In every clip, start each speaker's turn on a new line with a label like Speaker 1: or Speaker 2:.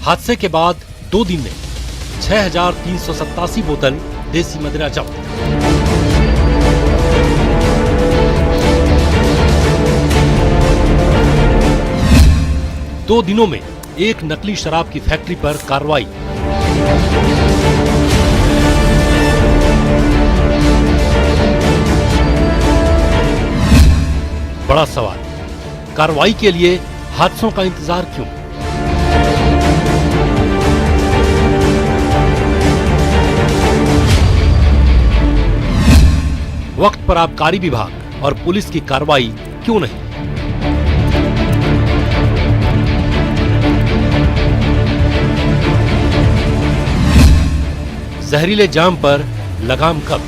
Speaker 1: हादसे के बाद 2 दिन में 6,387 बोतल देसी मदिरा जब्त। दो दिनों में एक नकली शराब की फैक्ट्री पर कार्रवाई। बड़ा सवाल, कार्रवाई के लिए हादसों का इंतजार क्यों? वक्त पर आबकारी विभाग और पुलिस की कार्रवाई क्यों नहीं? जहरीले जाम पर लगाम कब?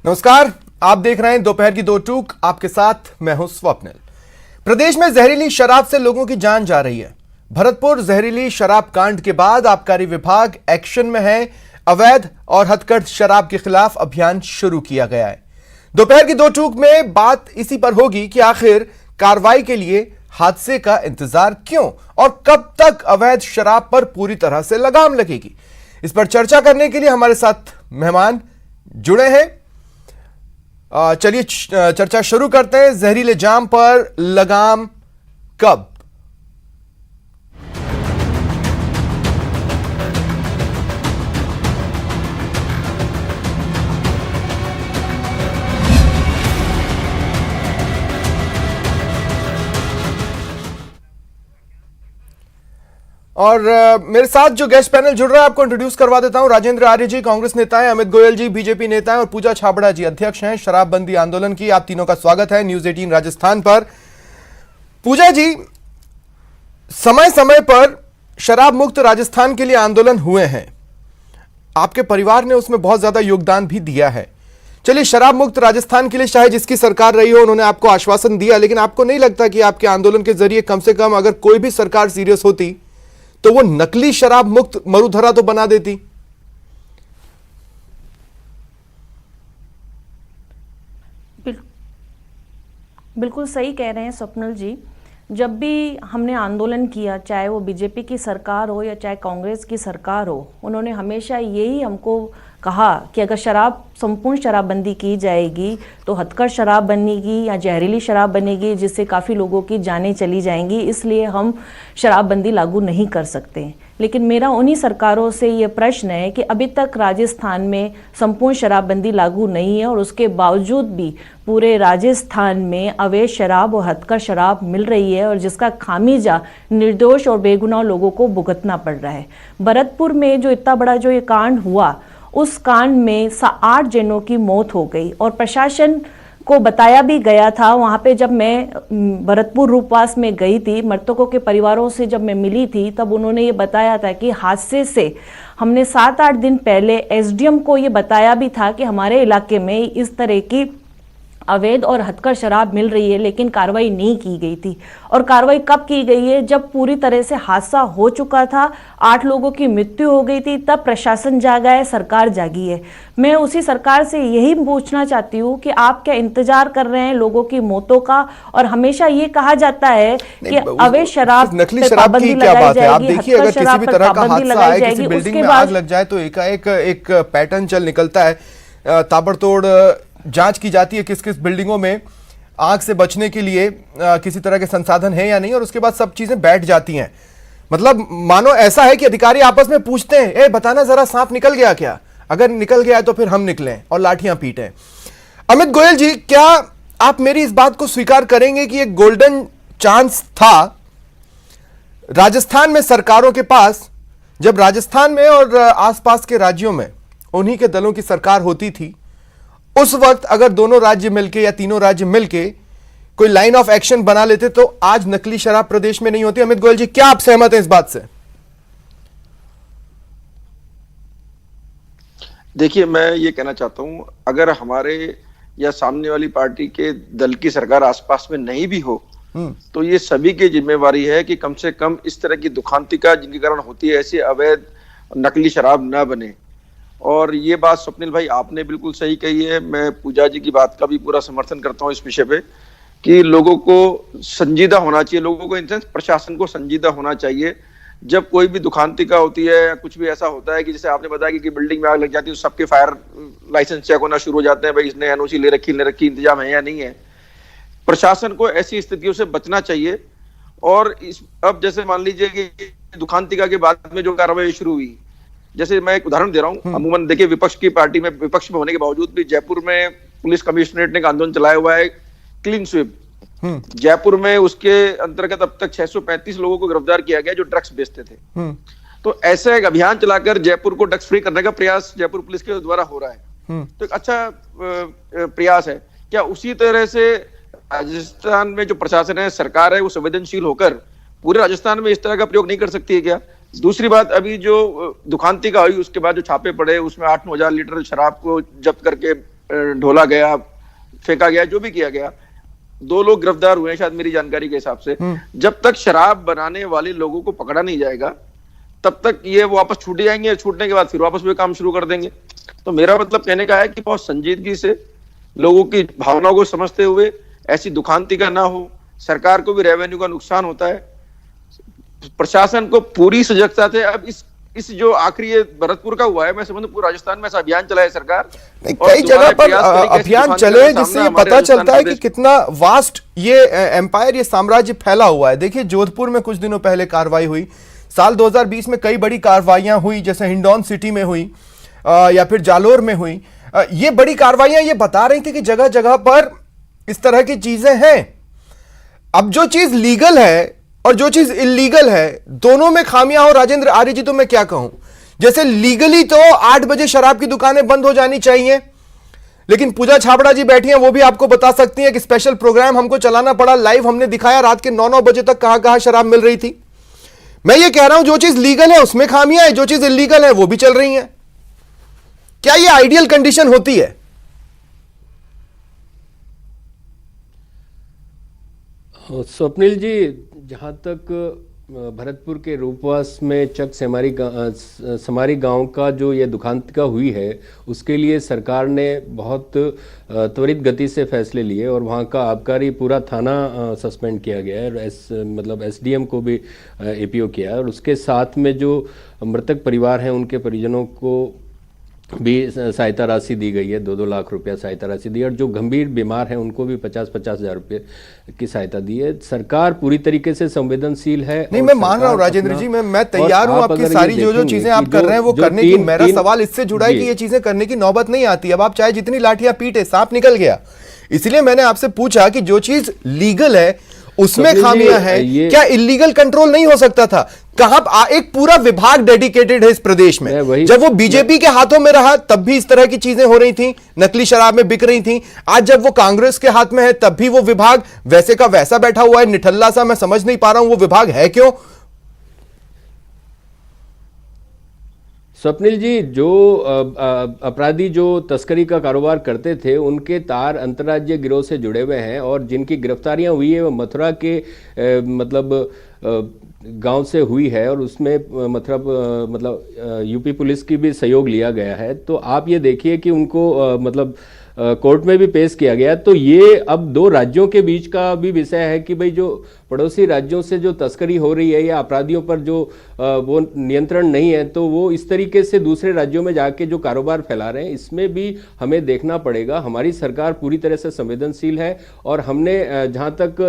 Speaker 2: नमस्कार, आप देख रहे हैं दोपहर की दो टूक। आपके साथ मैं हूं स्वप्निल। प्रदेश में जहरीली शराब से लोगों की जान जा रही है। भरतपुर जहरीली शराब कांड के बाद आबकारी विभाग एक्शन में है। अवैध और हथकढ़ शराब के खिलाफ अभियान शुरू किया गया है। दोपहर की दो टूक में बात इसी पर होगी कि आखिर कार्रवाई के लिए हादसे का इंतजार क्यों और कब तक अवैध शराब पर पूरी तरह से लगाम लगेगी। इस पर चर्चा करने के लिए हमारे साथ मेहमान जुड़े हैं। चलिए चर्चा शुरू करते हैं। जहरीले जाम पर लगाम कब? और मेरे साथ जो गेस्ट पैनल जुड़ रहा है आपको इंट्रोड्यूस करवा देता हूं। राजेंद्र आर्य जी कांग्रेस नेता हैं, अमित गोयल जी बीजेपी नेता हैं और पूजा छाबड़ा जी अध्यक्ष हैं शराबबंदी आंदोलन की। आप तीनों का स्वागत है न्यूज 18 राजस्थान पर। पूजा जी, समय समय पर शराब मुक्त राजस्थान के लिए आंदोलन हुए हैं, आपके परिवार ने उसमें बहुत ज्यादा योगदान भी दिया है। चलिए, शराब मुक्त राजस्थान के लिए चाहे जिसकी सरकार रही हो उन्होंने आपको आश्वासन दिया, लेकिन आपको नहीं लगता कि आपके आंदोलन के जरिए कम से कम अगर कोई भी सरकार सीरियस होती तो वो नकली शराब मुक्त मरुधरा तो बना देती?
Speaker 3: बिल्कुल सही कह रहे हैं स्वप्निल जी। जब भी हमने आंदोलन किया, चाहे वो बीजेपी की सरकार हो या चाहे कांग्रेस की सरकार हो, उन्होंने हमेशा यही हमको कहा कि अगर संपूर्ण शराबबंदी की जाएगी तो हथकढ़ शराब बनेगी या जहरीली शराब बनेगी जिससे काफ़ी लोगों की जानें चली जाएंगी, इसलिए हम शराबबंदी लागू नहीं कर सकते। लेकिन मेरा उन्हीं सरकारों से ये प्रश्न है कि अभी तक राजस्थान में संपूर्ण शराबबंदी लागू नहीं है और उसके बावजूद भी पूरे राजस्थान में अवैध शराब और हथकढ़ शराब मिल रही है और जिसका खामियाजा निर्दोष और बेगुनाह लोगों को भुगतना पड़ रहा है। भरतपुर में जो इतना बड़ा जो ये कांड हुआ, उस कांड में 8 जनों की मौत हो गई और प्रशासन को बताया भी गया था। वहाँ पे जब मैं भरतपुर रूपवास में गई थी, मृतकों के परिवारों से जब मैं मिली थी, तब उन्होंने ये बताया था कि हादसे से हमने 7-8 दिन पहले एसडीएम को ये बताया भी था कि हमारे इलाके में इस तरह की अवैध और हथकढ़ शराब मिल रही है, लेकिन कार्रवाई नहीं की गई थी। और कार्रवाई कब की गई है? जब पूरी तरह से हादसा हो चुका था, 8 लोगों की मृत्यु हो गई थी, तब प्रशासन जागा है, सरकार जागी है। मैं उसी सरकार से यही पूछना चाहती हूँ कि आप क्या इंतजार कर रहे हैं लोगों की मौतों का? और हमेशा ये कहा जाता है कि अवैध शराब
Speaker 2: नकली शराब की क्या बात है? आप देखिए, अगर किसी भी तरह का हादसा आए, किसी बिल्डिंग में आग लग जाए तो एकाएक एक पैटर्न चल निकलता है। ताबड़तोड़ जांच की जाती है किस किस बिल्डिंगों में आग से बचने के लिए किसी तरह के संसाधन है या नहीं, और उसके बाद सब चीजें बैठ जाती हैं। मतलब मानो ऐसा है कि अधिकारी आपस में पूछते हैं, ए बताना जरा सांप निकल गया क्या? अगर निकल गया है तो फिर हम निकलें और लाठियां पीटें। अमित गोयल जी, क्या आप मेरी इस बात को स्वीकार करेंगे कि एक गोल्डन चांस था राजस्थान में सरकारों के पास, जब राजस्थान में और आसपास के राज्यों में उन्हीं के दलों की सरकार होती थी, उस वक्त अगर दोनों राज्य मिलके या तीनों राज्य मिलके कोई लाइन ऑफ एक्शन बना लेते तो आज नकली शराब प्रदेश में नहीं होती। अमित गोयल जी, क्या आप सहमत हैं इस बात से?
Speaker 4: देखिए, मैं ये कहना चाहता हूं, अगर हमारे या सामने वाली पार्टी के दल की सरकार आसपास में नहीं भी हो तो ये सभी की जिम्मेवारी है कि कम से कम इस तरह की दुखांतिका जिनके कारण होती है, ऐसी अवैध नकली शराब न बने। और ये बात स्वप्निल भाई आपने बिल्कुल सही कही है। मैं पूजा जी की बात का भी पूरा समर्थन करता हूँ इस विषय पे कि लोगों को संजीदा होना चाहिए, लोगों को इन सेंस प्रशासन को संजीदा होना चाहिए। जब कोई भी दुखांतिका होती है या कुछ भी ऐसा होता है कि जैसे आपने बताया कि बिल्डिंग में आग लग जाती है तो सबके फायर लाइसेंस चेक होना शुरू हो जाते हैं, भाई इसने एनओसी ले रखी इंतजाम है या नहीं है। प्रशासन को ऐसी स्थितियों से बचना चाहिए। और अब जैसे मान लीजिए कि दुखांतिका के बाद में जो कार्रवाई शुरू हुई, जैसे मैं एक उदाहरण दे रहा हूं, अमूमन देखिए विपक्ष की पार्टी में, विपक्ष में होने के बावजूद भी जयपुर में पुलिस कमिश्नरेट ने एक आंदोलन चलाया हुआ है, क्लीन स्वीप। जयपुर में उसके अंतर्गत अब तक 635 लोगों को गिरफ्तार किया गया जो ड्रग्स बेचते थे। तो ऐसा एक अभियान चलाकर जयपुर को ड्रग्स फ्री करने का प्रयास जयपुर पुलिस के द्वारा हो रहा है, तो एक अच्छा प्रयास है। क्या उसी तरह से राजस्थान में जो प्रशासन है, सरकार है, वो संवेदनशील होकर पूरे राजस्थान में इस तरह का प्रयोग नहीं कर सकती है क्या? दूसरी बात, अभी जो दुखांतिका हुई उसके बाद जो छापे पड़े उसमें 8-9 हजार लीटर शराब को जब्त करके ढोला गया, फेंका गया, जो भी किया गया। 2 लोग गिरफ्तार हुए हैं शायद मेरी जानकारी के हिसाब से। जब तक शराब बनाने वाले लोगों को पकड़ा नहीं जाएगा तब तक ये वापस छूट जाएंगे, छूटने के बाद फिर वापस वे काम शुरू कर देंगे। तो मेरा मतलब कहने का है कि बहुत संजीदगी से लोगों की भावनाओं को समझते हुए ऐसी दुखांतिका ना हो। सरकार को भी रेवेन्यू का नुकसान होता है, प्रशासन को पूरी सजगता से। अब इस जो आखिरी ये भरतपुर का हुआ है, मैं समझता हूं पूरे राजस्थान में ऐसा अभियान चला है सरकार,
Speaker 2: कई जगह पर अभियान चले जिससे ये पता चलता है कि कितना वास्ट ये एम्पायर, ये साम्राज्य फैला हुआ है। देखिए जोधपुर में कुछ दिनों पहले कार्रवाई हुई, साल 2020 में कई बड़ी कार्रवाइयां हुई, जैसे हिंडौन सिटी में हुई या फिर जालोर में हुई। ये बड़ी कार्रवाइयां ये बता रही थी कि जगह जगह पर इस तरह की चीजें हैं। अब जो चीज लीगल है और जो चीज इलीगल है, दोनों में खामियां हो। राजेंद्र आर्य जी, तो मैं क्या कहूं, जैसे लीगली तो 8 बजे शराब की दुकानें बंद हो जानी चाहिए, लेकिन पूजा छाबड़ा जी बैठी हैं, वो भी आपको बता सकती हैं कि स्पेशल प्रोग्राम हमको चलाना पड़ा, लाइव हमने दिखाया रात के 9-9 बजे तक कहां कहां शराब मिल रही थी। मैं ये कह रहा हूं जो चीज लीगल है उसमें खामियां है, जो चीज इलीगल है वो भी चल रही है। क्या ये आइडियल कंडीशन होती है?
Speaker 5: स्वप्निल जी, जहाँ तक भरतपुर के रूपवास में चक समारी गांव का जो ये दुखांतिका हुई है, उसके लिए सरकार ने बहुत त्वरित गति से फैसले लिए और वहाँ का आबकारी पूरा थाना सस्पेंड किया गया है, मतलब एसडीएम को भी एपीओ किया है। और उसके साथ में जो मृतक परिवार हैं उनके परिजनों को भी सहायता राशि दी गई है, 2-2 लाख रुपया सहायता राशि दी है। और जो गंभीर बीमार हैं उनको भी 50-50 हजार रुपये की सहायता दी है। सरकार पूरी तरीके से संवेदनशील है।
Speaker 2: नहीं, मैं मान रहा हूं राजेंद्र जी, मैं तैयार हूं आपकी सारी जो चीजें आप कर रहे हैं वो करने की। मेरा सवाल इससे जुड़ा है कि ये चीजें करने की नौबत नहीं आती। अब आप चाहे जितनी लाठियां पीटे, सांप निकल गया। इसलिए मैंने आपसे पूछा कि जो चीज लीगल है उसमें खामियां हैं, क्या इलीगल कंट्रोल नहीं हो सकता था? कहां एक पूरा विभाग डेडिकेटेड है इस प्रदेश में। जब वो बीजेपी के हाथों में रहा तब भी इस तरह की चीजें हो रही थी, नकली शराब में बिक रही थी। आज जब वो कांग्रेस के हाथ में है तब भी वो विभाग वैसे का वैसा बैठा हुआ है, निठल्ला सा। मैं समझ नहीं पा रहा हूं वो विभाग है क्यों।
Speaker 5: स्वप्निल जी, जो अपराधी जो तस्करी का कारोबार करते थे उनके तार अंतर्राज्यीय गिरोह से जुड़े हुए हैं और जिनकी गिरफ्तारियां हुई है वो मथुरा के गांव से हुई है और उसमें मतलब यूपी पुलिस की भी सहयोग लिया गया है। तो आप ये देखिए कि उनको कोर्ट में भी पेश किया गया। तो ये अब 2 राज्यों के बीच का भी विषय है कि भाई जो पड़ोसी राज्यों से जो तस्करी हो रही है या अपराधियों पर जो वो नियंत्रण नहीं है, तो वो इस तरीके से दूसरे राज्यों में जाके जो कारोबार फैला रहे हैं, इसमें भी हमें देखना पड़ेगा। हमारी सरकार पूरी तरह से संवेदनशील है और हमने जहाँ तक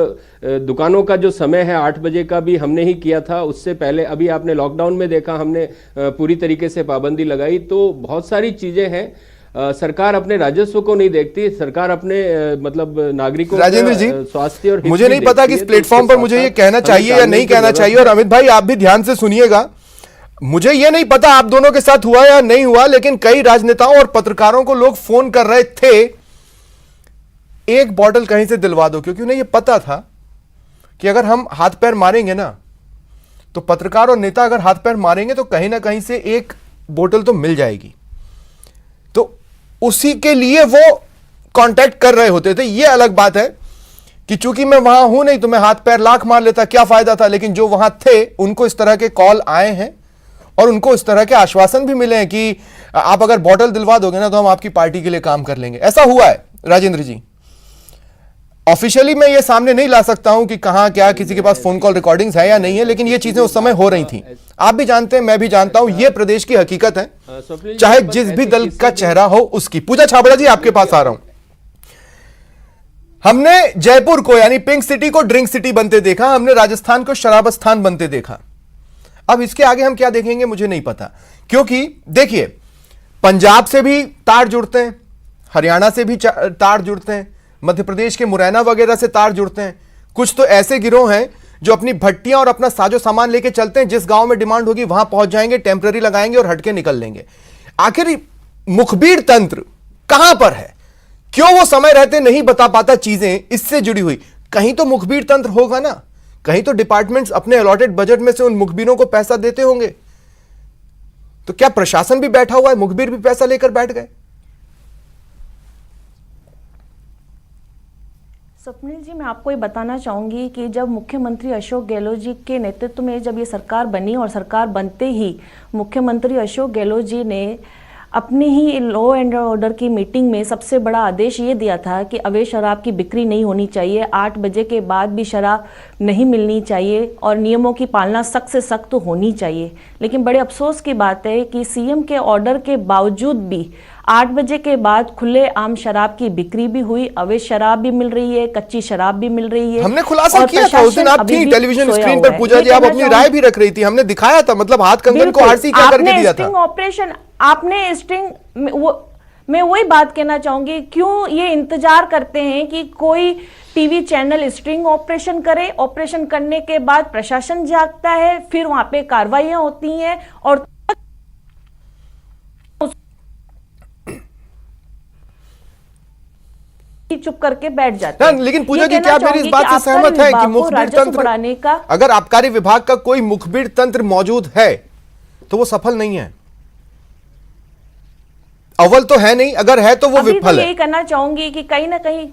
Speaker 5: दुकानों का जो समय है 8 बजे का भी हमने ही किया था। उससे पहले अभी आपने लॉकडाउन में देखा, हमने पूरी तरीके से पाबंदी लगाई। तो बहुत सारी चीज़ें हैं। सरकार अपने राजस्व को नहीं देखती, सरकार अपने नागरिकों
Speaker 2: राजेंद्र जी,
Speaker 5: स्वास्थ्य और
Speaker 2: मुझे नहीं पता कि इस प्लेटफॉर्म पर मुझे ये कहना चाहिए या नहीं कहना चाहिए। और अमित भाई आप भी ध्यान से सुनिएगा, मुझे ये नहीं पता आप दोनों के साथ हुआ या नहीं हुआ, लेकिन कई राजनेताओं और पत्रकारों को लोग फोन कर रहे थे, एक बॉटल कहीं से दिलवा दो, क्योंकि उन्हें ये पता था कि अगर हम हाथ पैर मारेंगे ना, तो पत्रकार और नेता अगर हाथ पैर मारेंगे तो कहीं ना कहीं से एक बोतल तो मिल जाएगी। तो उसी के लिए वो कांटेक्ट कर रहे होते थे। ये अलग बात है कि चूंकि मैं वहां हूं नहीं तो मैं हाथ पैर लाख मार लेता, क्या फायदा था। लेकिन जो वहां थे उनको इस तरह के कॉल आए हैं और उनको इस तरह के आश्वासन भी मिले हैं कि आप अगर बॉटल दिलवा दोगे ना तो हम आपकी पार्टी के लिए काम कर लेंगे। ऐसा हुआ है राजेंद्र जी। ऑफिशियली मैं ये सामने नहीं ला सकता हूं कि कहां क्या किसी के पास फोन कॉल रिकॉर्डिंग्स है या नहीं है, लेकिन ये चीजें उस समय हो रही थी। आप भी जानते हैं, मैं भी जानता हूं, ये प्रदेश की हकीकत है, चाहे जिस भी दल का चेहरा हो उसकी। पूजा छाबड़ा जी, आपके पास आ रहा हूं। हमने जयपुर को यानी पिंक सिटी को ड्रिंक सिटी बनते देखा, हमने राजस्थान को शराबस्थान बनते देखा। अब इसके आगे हम क्या देखेंगे मुझे नहीं पता, क्योंकि देखिए पंजाब से भी तार जुड़ते हैं, हरियाणा से भी तार जुड़ते हैं, मध्य प्रदेश के मुरैना वगैरह से तार जुड़ते हैं। कुछ तो ऐसे गिरोह हैं जो अपनी भट्टियां और अपना साजो सामान लेके चलते हैं, जिस गांव में डिमांड होगी वहां पहुंच जाएंगे, टेम्पररी लगाएंगे और हटके निकल लेंगे। आखिर मुखबिर तंत्र कहां पर है? क्यों वो समय रहते नहीं बता पाता चीजें इससे जुड़ी हुई? कहीं तो मुखबिर तंत्र होगा ना, कहीं तो डिपार्टमेंट्स अपने अलॉटेड बजट में से उन मुखबिरों को पैसा देते होंगे। तो क्या प्रशासन भी बैठा हुआ है, मुखबिर भी पैसा लेकर बैठ गए?
Speaker 3: स्वप्निल जी, मैं आपको ये बताना चाहूंगी कि जब मुख्यमंत्री अशोक गहलोत जी के नेतृत्व में जब ये सरकार बनी और सरकार बनते ही मुख्यमंत्री अशोक गहलोत जी ने अपनी ही लॉ एंड ऑर्डर की मीटिंग में सबसे बड़ा आदेश ये दिया था कि अवैध शराब की बिक्री नहीं होनी चाहिए, 8 बजे के बाद भी शराब नहीं मिलनी चाहिए और नियमों की पालना सख्त से सख्त होनी चाहिए। लेकिन बड़े अफसोस की बात है कि सीएम के ऑर्डर के बावजूद भी 8 बजे के बाद खुले आम शराब की बिक्री भी हुई, अवैध शराब भी मिल रही है, कच्ची शराब भी मिल रही है।
Speaker 2: हमने खुलासा किया था उस दिन, आप थी टेलीविजन स्क्रीन पर पूजा जी, आप अपनी राय भी रख रही थी, हमने दिखाया था, मतलब हाथ कंगन को आरसी क्या करके दिया था।
Speaker 3: ऑपरेशन आपने स्टिंग मैं वही बात कहना चाहूंगी, क्यों ये इंतजार करते हैं कि कोई टीवी चैनल स्ट्रिंग ऑपरेशन करे, ऑपरेशन करने के बाद प्रशासन जागता है, फिर वहां पे कार्रवाइयां होती हैं और चुप करके बैठ जाते हैं।
Speaker 2: लेकिन पूजा जी, क्या मेरी इस बात से सहमत है कि मुखबिर तंत्र, अगर आबकारी विभाग का कोई मुखबिर तंत्र मौजूद है तो वो सफल नहीं है? अव्वल तो है नहीं, अगर है तो वो विफल है।
Speaker 3: यही करना चाहूंगी कि कहीं ना कहीं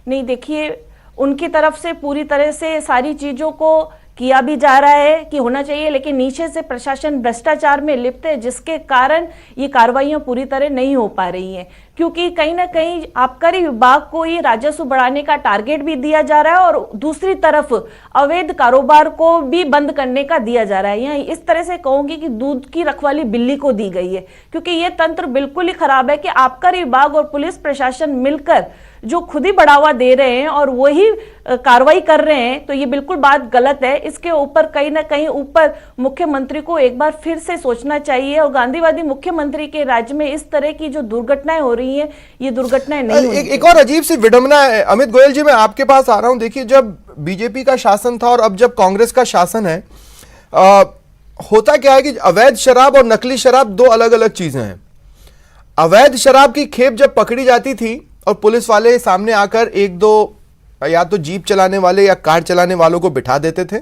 Speaker 3: नहीं, देखिए उनकी तरफ से पूरी तरह से सारी चीजों को किया भी जा रहा है कि होना चाहिए, लेकिन नीचे से प्रशासन भ्रष्टाचार में लिप्त है, जिसके कारण ये कार्रवाइयां पूरी तरह नहीं हो पा रही हैं। क्योंकि कहीं ना कहीं आबकारी विभाग को ये राजस्व बढ़ाने का टारगेट भी दिया जा रहा है और दूसरी तरफ अवैध कारोबार को भी बंद करने का दिया जा रहा है। यहाँ इस तरह से कहूंगी कि दूध की रखवाली बिल्ली को दी गई है, क्योंकि ये तंत्र बिल्कुल ही खराब है कि आबकारी विभाग और पुलिस प्रशासन मिलकर जो खुद ही बढ़ावा दे रहे हैं और वही कार्रवाई कर रहे हैं, तो ये बिल्कुल बात गलत है। इसके ऊपर कहीं ना कहीं ऊपर मुख्यमंत्री को एक बार फिर से सोचना चाहिए और गांधीवादी मुख्यमंत्री के राज्य में इस तरह की जो दुर्घटनाएं हो रही हैं, ये दुर्घटनाएं नहीं होनी चाहिए।
Speaker 2: एक और अजीब सी विडंबना है। अमित गोयल जी, मैं आपके पास आ रहा हूं। देखिए, जब बीजेपी का शासन था और अब जब कांग्रेस का शासन है, होता क्या है कि अवैध शराब और नकली शराब दो अलग अलग चीजें हैं। अवैध शराब की खेप जब पकड़ी जाती थी और पुलिस वाले सामने आकर एक दो या तो जीप चलाने वाले या कार चलाने वालों को बिठा देते थे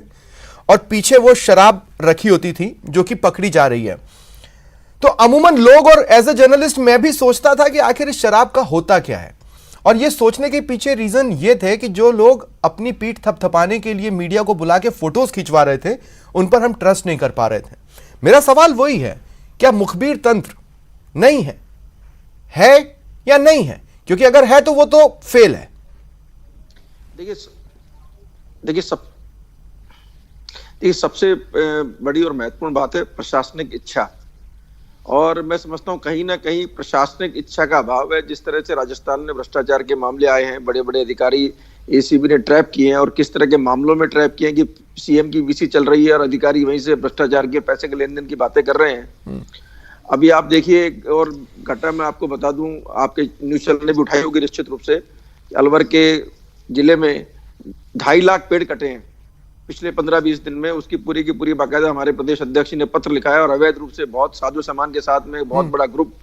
Speaker 2: और पीछे वो शराब रखी होती थी जो कि पकड़ी जा रही है। तो अमूमन लोग, और एज ए जर्नलिस्ट मैं भी सोचता था कि आखिर इस शराब का होता क्या है, और ये सोचने के पीछे रीजन ये थे कि जो लोग अपनी पीठ थपथपाने के लिए मीडिया को बुला के फोटोज खिंचवा रहे थे, उन पर हम ट्रस्ट नहीं कर पा रहे थे। मेरा सवाल वही है, क्या मुखबिर तंत्र नहीं है या नहीं है? क्योंकि अगर है तो वो तो फेल है।
Speaker 4: देखिए सबसे बड़ी और महत्वपूर्ण बात है प्रशासनिक इच्छा, और मैं समझता हूं कहीं ना कहीं प्रशासनिक इच्छा का अभाव है। जिस तरह से राजस्थान में भ्रष्टाचार के मामले आए हैं, बड़े बड़े अधिकारी एसीबी ने ट्रैप किए हैं, और किस तरह के मामलों में ट्रैप किए हैं कि सीएम की वीसी चल रही है और अधिकारी वहीं से भ्रष्टाचार के पैसे के लेन देन की बातें कर रहे हैं। अभी आप देखिए, और घटना मैं आपको बता दूं, आपके न्यूज चैनल ने भी उठाई होगी निश्चित रूप से, अलवर के जिले में 2.5 लाख पेड़ कटे हैं पिछले 15-20 दिन में। उसकी पूरी की पूरी बाकायदा हमारे प्रदेश अध्यक्ष ने पत्र लिखा है, और अवैध रूप से बहुत साजो सामान के साथ में बहुत बड़ा ग्रुप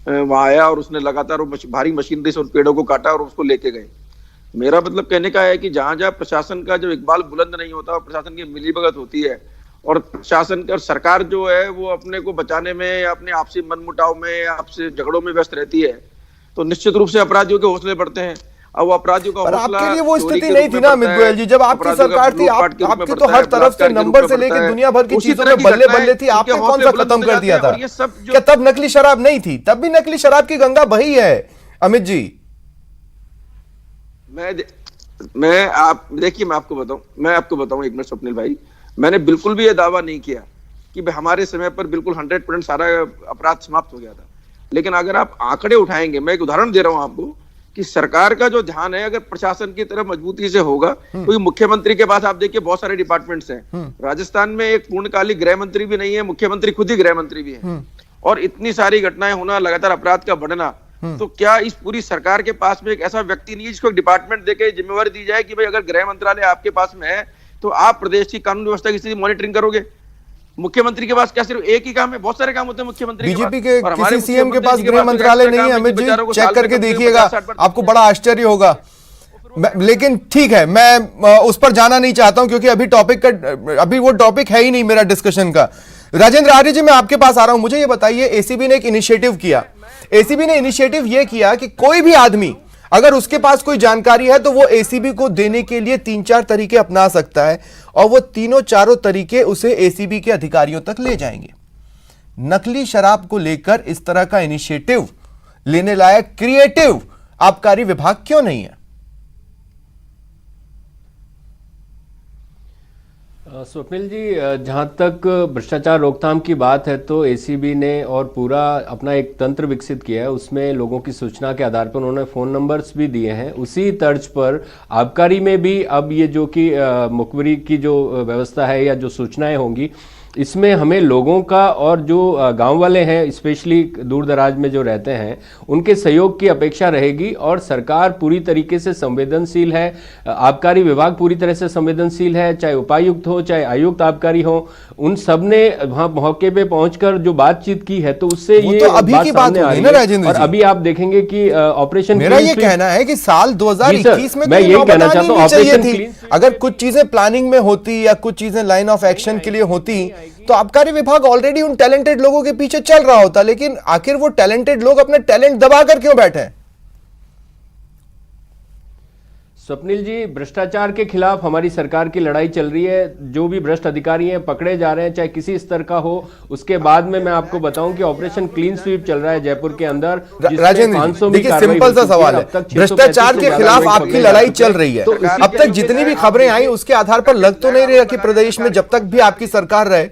Speaker 4: वहां आया और उसने लगातार भारी मशीनरी से उन पेड़ों को काटा और उसको लेके गए। मेरा मतलब कहने का है कि जहां जहां प्रशासन का जो इकबाल बुलंद नहीं होता, प्रशासन की मिलीभगत होती है, और प्रशासन और सरकार जो है वो अपने को बचाने में या अपने आपसी मनमुटाव में या आपसे झगड़ों में व्यस्त रहती है, तो निश्चित रूप से अपराधियों के हौसले बढ़ते हैं। अब अपराधियों का हौसला,
Speaker 2: आपके लिए वो स्थिति नहीं थी ना अमित गोयल जी, जब आपकी सरकार थी, आपकी तो हर तरफ से नंबर से लेकर दुनिया भर की चीजों में बल्ले बल्ले थी, आपने कौन सा खत्म कर दिया था? क्या तब नकली शराब नहीं थी? तब भी नकली शराब की गंगा बही है अमित जी।
Speaker 4: मैं आपको बताऊं एक मिनट स्वप्निल भाई, मैंने बिल्कुल भी ये दावा नहीं किया कि हमारे समय पर बिल्कुल 100% सारा अपराध समाप्त हो गया था। लेकिन अगर आप आंकड़े उठाएंगे, मैं एक उदाहरण दे रहा हूं आपको कि सरकार का जो ध्यान है अगर प्रशासन की तरफ मजबूती से होगा, क्योंकि मुख्यमंत्री के पास आप देखिए बहुत सारे डिपार्टमेंट्स हैं। राजस्थान में एक पूर्णकालिक गृह मंत्री भी नहीं है, मुख्यमंत्री खुद ही गृह मंत्री भी है, और इतनी सारी घटनाएं होना, लगातार अपराध का बढ़ना, तो क्या इस पूरी सरकार के पास में एक ऐसा व्यक्ति नहीं है जिसको एक डिपार्टमेंट देके जिम्मेवारी दी जाए कि भाई अगर गृह मंत्रालय आपके पास में है तो आप प्रदेश की कानून व्यवस्था की स्थिति मॉनिटरिंग करोगे? मुख्यमंत्री के पास क्या सिर्फ एक ही काम है? बहुत सारे काम होते हैं मुख्यमंत्री
Speaker 2: बीजेपी के किसी सीएम के पास गृह मंत्रालय नहीं है। अमित जी चेक करके देखिएगा, आपको बड़ा आश्चर्य होगा। लेकिन ठीक है, मैं उस पर जाना नहीं चाहता हूं क्योंकि अभी वो टॉपिक है ही नहीं मेरा डिस्कशन का। राजेंद्र आर्य जी, मैं आपके पास आ रहा हूं। मुझे ये बताइए, एसीबी ने एक इनिशिएटिव किया। एसीबी ने इनिशिएटिव ये किया कि कोई भी आदमी अगर उसके पास कोई जानकारी है तो वो एसीबी को देने के लिए 3-4 तरीके अपना सकता है, और वो तीनों चारों तरीके उसे एसीबी के अधिकारियों तक ले जाएंगे। नकली शराब को लेकर इस तरह का इनिशिएटिव लेने लायक क्रिएटिव आबकारी विभाग क्यों नहीं है?
Speaker 5: स्वप्निल जी, जहाँ तक भ्रष्टाचार रोकथाम की बात है तो एसीबी ने और पूरा अपना एक तंत्र विकसित किया है। उसमें लोगों की सूचना के आधार पर उन्होंने फ़ोन नंबर्स भी दिए हैं। उसी तर्ज पर आबकारी में भी अब ये जो कि मुखबिरी की जो व्यवस्था है या जो सूचनाएं होंगी, इसमें हमें लोगों का और जो गांव वाले हैं, स्पेशली दूर दराज में जो रहते हैं, उनके सहयोग की अपेक्षा रहेगी। और सरकार पूरी तरीके से संवेदनशील है, आबकारी विभाग पूरी तरह से संवेदनशील है, चाहे उपायुक्त हो चाहे आयुक्त आबकारी हो, उन सब ने वहां मौके पे पहुंचकर जो बातचीत की है तो उससे ये
Speaker 2: तो अभी की बात हो गई ना राजेंद्र
Speaker 5: और
Speaker 2: जी।
Speaker 5: अभी आप देखेंगे कि ऑपरेशन,
Speaker 2: मेरा ये कहना है कि साल 2021 में
Speaker 5: मैं यही कहना चाहता हूं,
Speaker 2: ऑपरेशन थी। अगर कुछ चीजें प्लानिंग में होती या कुछ चीजें लाइन ऑफ एक्शन के लिए होती तो आबकारी विभाग ऑलरेडी उन टैलेंटेड लोगों के पीछे चल रहा होता। लेकिन आखिर वो टैलेंटेड लोग अपने टैलेंट दबाकर क्यों बैठे हैं?
Speaker 5: स्वप्निल जी, भ्रष्टाचार के खिलाफ हमारी सरकार की लड़ाई चल रही है। जो भी भ्रष्ट अधिकारी हैं पकड़े जा रहे हैं, चाहे किसी स्तर का हो। उसके बाद में मैं आपको बताऊं कि ऑपरेशन क्लीन स्वीप चल रहा है जयपुर के अंदर।
Speaker 2: राजेंद्र, देखिए सिंपल सा सवाल है, भ्रष्टाचार के खिलाफ आपकी लड़ाई चल रही है। अब तक जितनी भी खबरें आई उसके आधार पर लग तो नहीं रहा कि प्रदेश में जब तक भी आपकी सरकार रहे,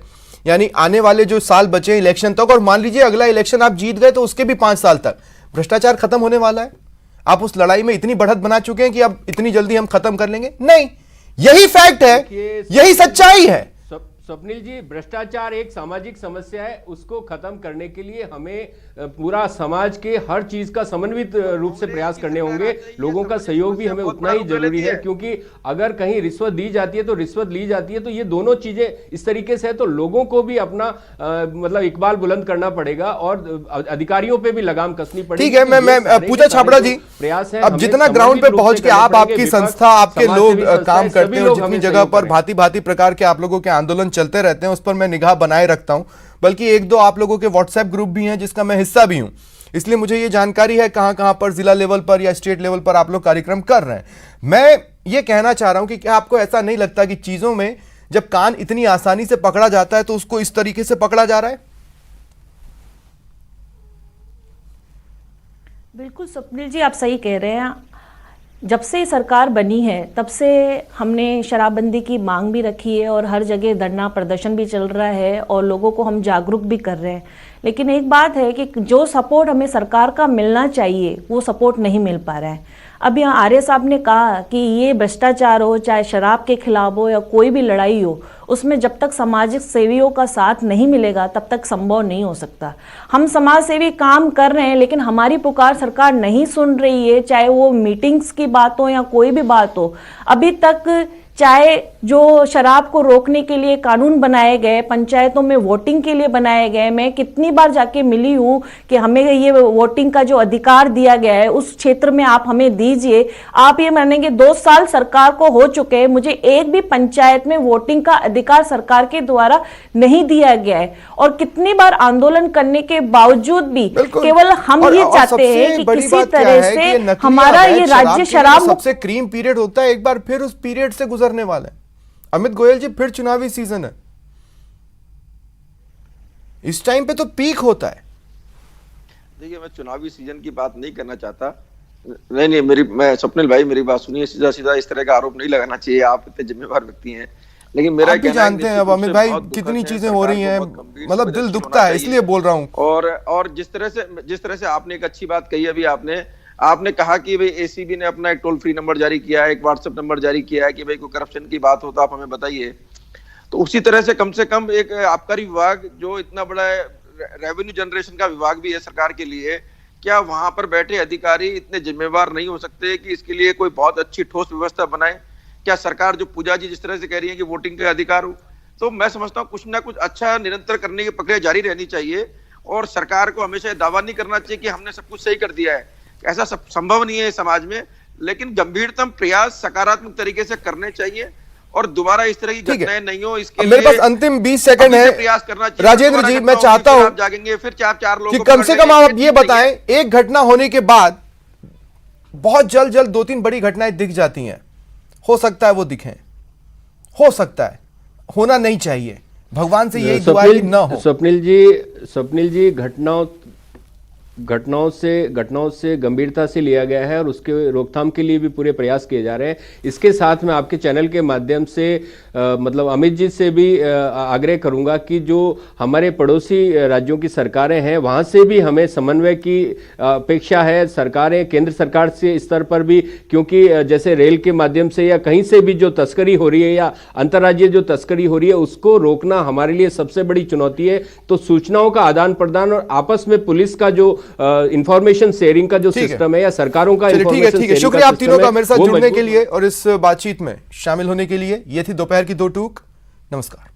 Speaker 2: यानी आने वाले जो साल बचे इलेक्शन तक, और मान लीजिए अगला इलेक्शन आप जीत गए तो उसके भी 5 साल तक भ्रष्टाचार खत्म होने वाला है। आप उस लड़ाई में इतनी बढ़त बना चुके हैं कि अब इतनी जल्दी हम खत्म कर लेंगे? नहीं, यही फैक्ट है, यही सच्चाई है।
Speaker 5: स्वप्निल जी, भ्रष्टाचार एक सामाजिक समस्या है। उसको खत्म करने के लिए हमें पूरा समाज के हर चीज का समन्वित रूप से प्रयास करने होंगे। लोगों का सहयोग भी हमें उतना ही जरूरी है, क्योंकि अगर कहीं रिश्वत दी जाती है तो रिश्वत ली जाती है, तो ये दोनों चीजें इस तरीके से है तो लोगों को भी अपना मतलब इकबाल बुलंद करना पड़ेगा और अधिकारियों पे भी लगाम कसनी पड़ेगी।
Speaker 2: ठीक है, मैं पूजा छाबड़ा जी,
Speaker 5: प्रयास है।
Speaker 2: अब जितना ग्राउंड पे पहुंच के आपकी संस्था, आपके लोग काम करते हैं, जितनी जगह पर भांति भांति प्रकार के आप लोगों के आंदोलन चलते रहते हैं, उस पर मैं निगाह बनाए रखता हूं। बल्कि 1-2 आप लोगों के व्हाट्सएप ग्रुप भी हैं जिसका मैं हिस्सा भी हूं, इसलिए मुझे ये जानकारी है कहां कहां पर जिला लेवल पर या स्टेट लेवल पर आप लोग कार्यक्रम कर रहे हैं। मैं ये कहना चाह रहा हूं कि क्या आपको ऐसा नहीं लगता कि चीजों में जब कान इतनी आसानी से पकड़ा जाता है तो उसको इस तरीके से पकड़ा जा रहा है?
Speaker 3: बिल्कुल स्वप्निल जी, आप सही कह रहे हैं। जब से सरकार बनी है तब से हमने शराबबंदी की मांग भी रखी है और हर जगह धरना प्रदर्शन भी चल रहा है और लोगों को हम जागरूक भी कर रहे हैं। लेकिन एक बात है कि जो सपोर्ट हमें सरकार का मिलना चाहिए वो सपोर्ट नहीं मिल पा रहा है। अब यहाँ आर्य साहब ने कहा कि ये भ्रष्टाचार हो, चाहे शराब के खिलाफ हो या कोई भी लड़ाई हो, उसमें जब तक सामाजिक सेवियों का साथ नहीं मिलेगा तब तक संभव नहीं हो सकता। हम समाज सेवी काम कर रहे हैं लेकिन हमारी पुकार सरकार नहीं सुन रही है, चाहे वो मीटिंग्स की बात हो या कोई भी बात हो। अभी तक चाहे जो शराब को रोकने के लिए कानून बनाए गए, पंचायतों में वोटिंग के लिए बनाए गए, मैं कितनी बार जाके मिली हूँ कि हमें ये वोटिंग का जो अधिकार दिया गया है उस क्षेत्र में आप हमें दीजिए। आप ये मानेंगे 2 साल सरकार को हो चुके हैं, मुझे एक भी पंचायत में वोटिंग का अधिकार सरकार के द्वारा नहीं दिया गया है। और कितनी बार आंदोलन करने के बावजूद भी केवल हम ये चाहते हैं कि किसी तरह से हमारा ये राज्य शराब
Speaker 2: सबसे क्रीम पीरियड होता है, एक बार फिर उस पीरियड से गुजरने वाले हैं। अमित गोयल जी, फिर चुनावी सीजन है, इस टाइम पे तो पीक होता है।
Speaker 4: देखिए, मैं चुनावी सीजन की बात नहीं करना चाहता, नहीं, मैं स्वप्निल भाई मेरी बात सुनिए, सीधा सीधा इस तरह का आरोप नहीं लगाना चाहिए, आप इतने जिम्मेवार व्यक्ति हैं। लेकिन मेरा
Speaker 2: आप भी जानते हैं अब अमित भाई कितनी चीजें हो रही हैं, मतलब दिल दुखता है, इसलिए बोल रहा हूं।
Speaker 4: और जिस तरह से आपने एक अच्छी बात कही अभी, आपने कहा कि भाई एसीबी ने अपना एक टोल फ्री नंबर जारी किया है, एक व्हाट्सएप नंबर जारी किया है कि भाई कोई करप्शन की बात हो तो आप हमें बताइए। तो उसी तरह से कम एक आबकारी विभाग जो इतना बड़ा रेवेन्यू जनरेशन का विभाग भी है सरकार के लिए, क्या वहां पर बैठे अधिकारी इतने जिम्मेवार नहीं हो सकते कि इसके लिए कोई बहुत अच्छी ठोस व्यवस्था बनाए? क्या सरकार जो पूजा जी जिस तरह से कह रही है कि वोटिंग का अधिकार हो, तो मैं समझता हूँ कुछ ना कुछ अच्छा निरंतर करने की प्रक्रिया जारी रहनी चाहिए। और सरकार को हमेशा ये दावा नहीं करना चाहिए कि हमने सब कुछ सही कर दिया है, ऐसा सब संभव नहीं है समाज में। लेकिन गंभीरतम प्रयास सकारात्मक तरीके से करने चाहिए और दोबारा इस तरह की घटनाएं नहीं हो, इसके
Speaker 2: मेरे पास अंतिम 20 सेकंड है।
Speaker 4: प्रयास करना चाहिए।
Speaker 2: राजेंद्र जी, मैं चाहता हूं
Speaker 4: जागेंगे फिर चार लोग
Speaker 2: कि कम से कम आप ये बताएं, एक घटना होने के बाद बहुत जल्द 2-3 बड़ी घटनाएं दिख जाती हैं, हो सकता है वो दिखें, हो सकता है, होना नहीं चाहिए, भगवान से यही दुआ है कि ना हो।
Speaker 5: स्वप्निल जी घटनाओं से गंभीरता से लिया गया है और उसके रोकथाम के लिए भी पूरे प्रयास किए जा रहे हैं। इसके साथ मैं आपके चैनल के माध्यम से मतलब अमित जी से भी आग्रह करूंगा कि जो हमारे पड़ोसी राज्यों की सरकारें हैं वहां से भी हमें समन्वय की अपेक्षा है। सरकारें केंद्र सरकार से स्तर पर भी, क्योंकि जैसे रेल के माध्यम से या कहीं से भी जो तस्करी हो रही है या अंतर्राज्यीय जो तस्करी हो रही है उसको रोकना हमारे लिए सबसे बड़ी चुनौती है। तो सूचनाओं का आदान प्रदान और आपस में पुलिस का जो इंफॉर्मेशन शेयरिंग का जो सिस्टम है या सरकारों का
Speaker 2: ठीक है। शुक्रिया आप तीनों का मेरे साथ जुड़ने के लिए और इस बातचीत में शामिल होने के लिए। ये थी दोपहर की 2 टूक। नमस्कार।